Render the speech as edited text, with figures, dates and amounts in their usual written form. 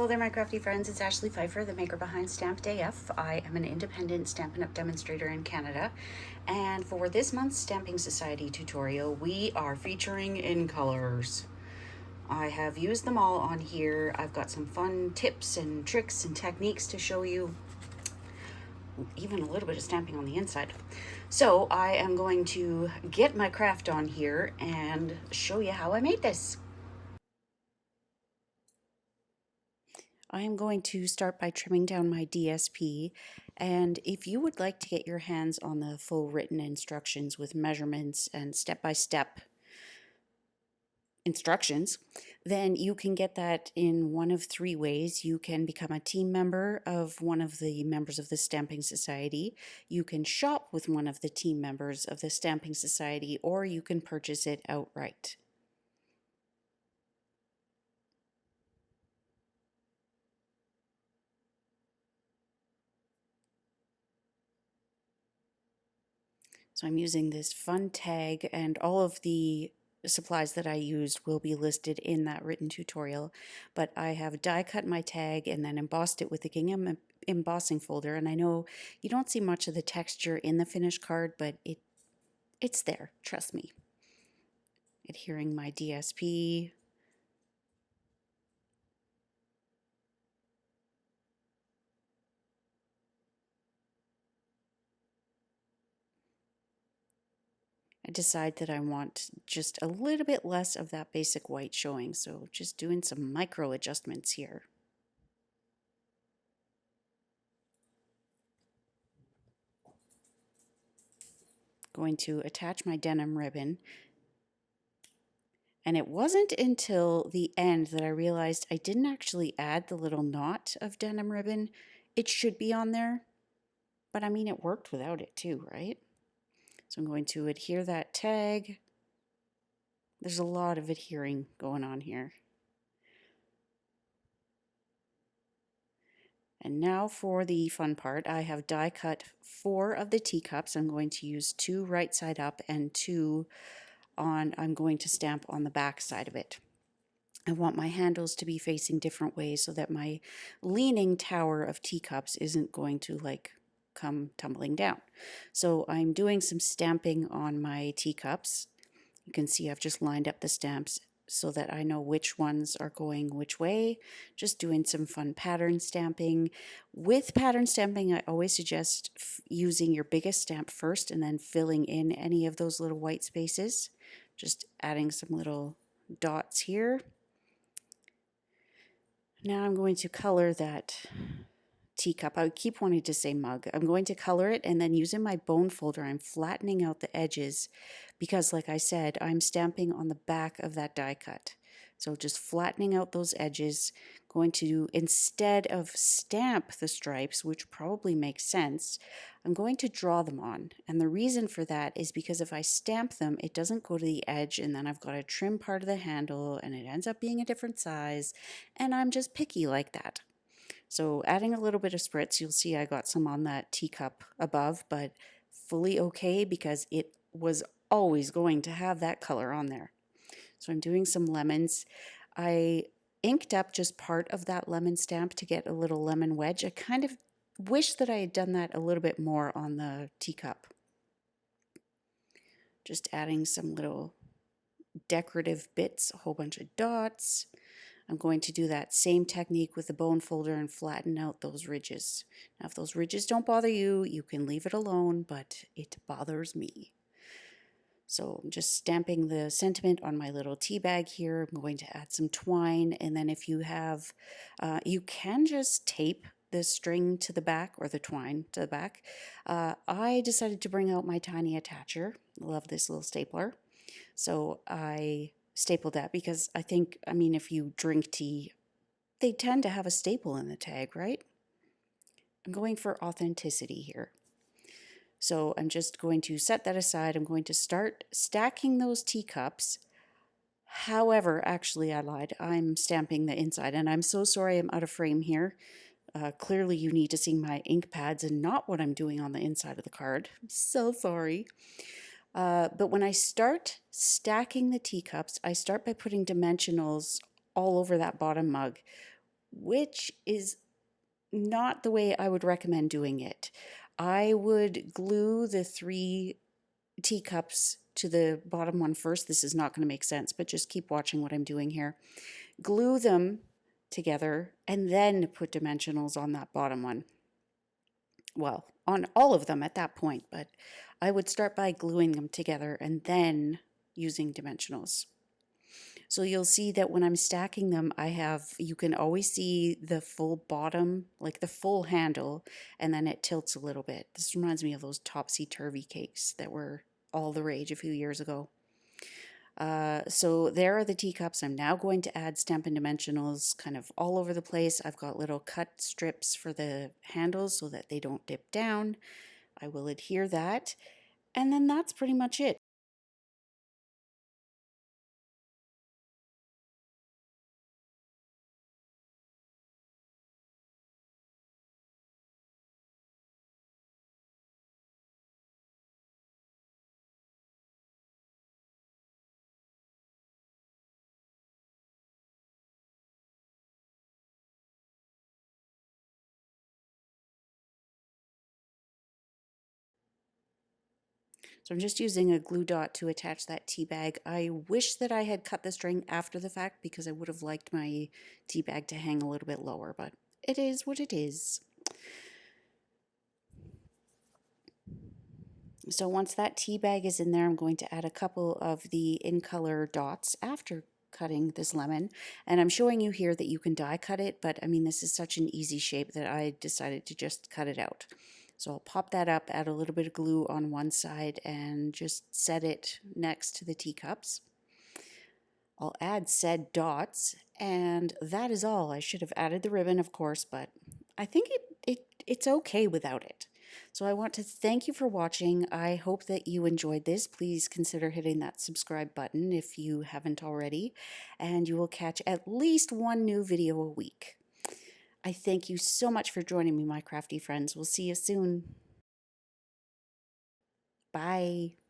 Hello there, my crafty friends. It's Ashley Pfeiffer, the maker behind Stamped AF. I am an independent Stampin' Up! Demonstrator in Canada. And for this month's Stamping Society tutorial, we are featuring in colors. I have used them all on here. I've got some fun tips and tricks and techniques to show you, even a little bit of stamping on the inside. So I am going to get my craft on here and show you how I made this. I am going to start by trimming down my DSP, and if you would like to get your hands on the full written instructions with measurements and step-by-step instructions, then you can get that in one of three ways. You can become a team member of one of the members of the Stamping Society, you can shop with one of the team members of the Stamping Society, or you can purchase it outright. So I'm using this fun tag, and all of the supplies that I used will be listed in that written tutorial, but I have die cut my tag and then embossed it with the gingham embossing folder, and I know you don't see much of the texture in the finished card, but it's there, trust me. Adhering my DSP. I decide that I want just a little bit less of that basic white showing, so just doing some micro adjustments here. Going to attach my denim ribbon, and it wasn't until the end that I realized I didn't actually add the little knot of denim ribbon. It should be on there, but I mean it worked without it too, right? So I'm going to adhere that tag. There's a lot of adhering going on here. And now for the fun part. I have die cut 4 of the teacups. I'm going to use 2 right side up and 2 on, I'm going to stamp on the back side of it. I want my handles to be facing different ways so that my leaning tower of teacups isn't going to like come tumbling down. So I'm doing some stamping on my teacups. You can see I've just lined up the stamps so that I know which ones are going which way. Just doing some fun pattern stamping. With pattern stamping, I always suggest using your biggest stamp first and then filling in any of those little white spaces. Just adding some little dots here. Now I'm going to color that teacup. I keep wanting to say mug. I'm going to color it, and then using my bone folder, I'm flattening out the edges because, like I said, I'm stamping on the back of that die cut. So just flattening out those edges, going to, instead of stamp the stripes, which probably makes sense, I'm going to draw them on. And the reason for that is because if I stamp them, it doesn't go to the edge, and then I've got to trim part of the handle, and it ends up being a different size, and I'm just picky like that. So adding a little bit of spritz, you'll see I got some on that teacup above, but fully okay because it was always going to have that color on there. So I'm doing some lemons. I inked up just part of that lemon stamp to get a little lemon wedge. I kind of wish that I had done that a little bit more on the teacup. Just adding some little decorative bits, a whole bunch of dots. I'm going to do that same technique with the bone folder and flatten out those ridges. Now, if those ridges don't bother you, you can leave it alone, but it bothers me. So I'm just stamping the sentiment on my little tea bag here. I'm going to add some twine, and then if you have, you can just tape the string to the back or the twine to the back. I decided to bring out my tiny attacher. Love this little stapler. So I stapled that because I think, I mean, if you drink tea, they tend to have a staple in the tag, right? I'm going for authenticity here. So I'm just going to set that aside. I'm going to start stacking those teacups. However, actually I lied. I'm stamping the inside, and I'm so sorry I'm out of frame here. Clearly you need to see my ink pads and not what I'm doing on the inside of the card. I'm so sorry. But when I start stacking the teacups, I start by putting dimensionals all over that bottom mug. which is not the way I would recommend doing it. I would glue the 3 teacups to the bottom one first. This is not going to make sense, but just keep watching what I'm doing here. Glue them together and then put dimensionals on that bottom one. Well, on all of them at that point, but I would start by gluing them together and then using dimensionals. So you'll see that when I'm stacking them, you can always see the full bottom, like the full handle, and then it tilts a little bit. This reminds me of those topsy-turvy cakes that were all the rage a few years ago. So there are the teacups. I'm now going to add Stampin' Dimensionals kind of all over the place. I've got little cut strips for the handles so that they don't dip down. I will adhere that. And then that's pretty much it. So I'm just using a glue dot to attach that tea bag. I wish that I had cut the string after the fact because I would have liked my tea bag to hang a little bit lower, but it is what it is. So once that tea bag is in there, I'm going to add a couple of the in color dots after cutting this lemon. And I'm showing you here that you can die cut it, but I mean, this is such an easy shape that I decided to just cut it out. So I'll pop that up, add a little bit of glue on one side, and just set it next to the teacups. I'll add said dots, and that is all. I should have added the ribbon, of course, but I think it's okay without it. So I want to thank you for watching. I hope that you enjoyed this. Please consider hitting that subscribe button if you haven't already, and you will catch at least one new video a week. I thank you so much for joining me, my crafty friends. We'll see you soon. Bye.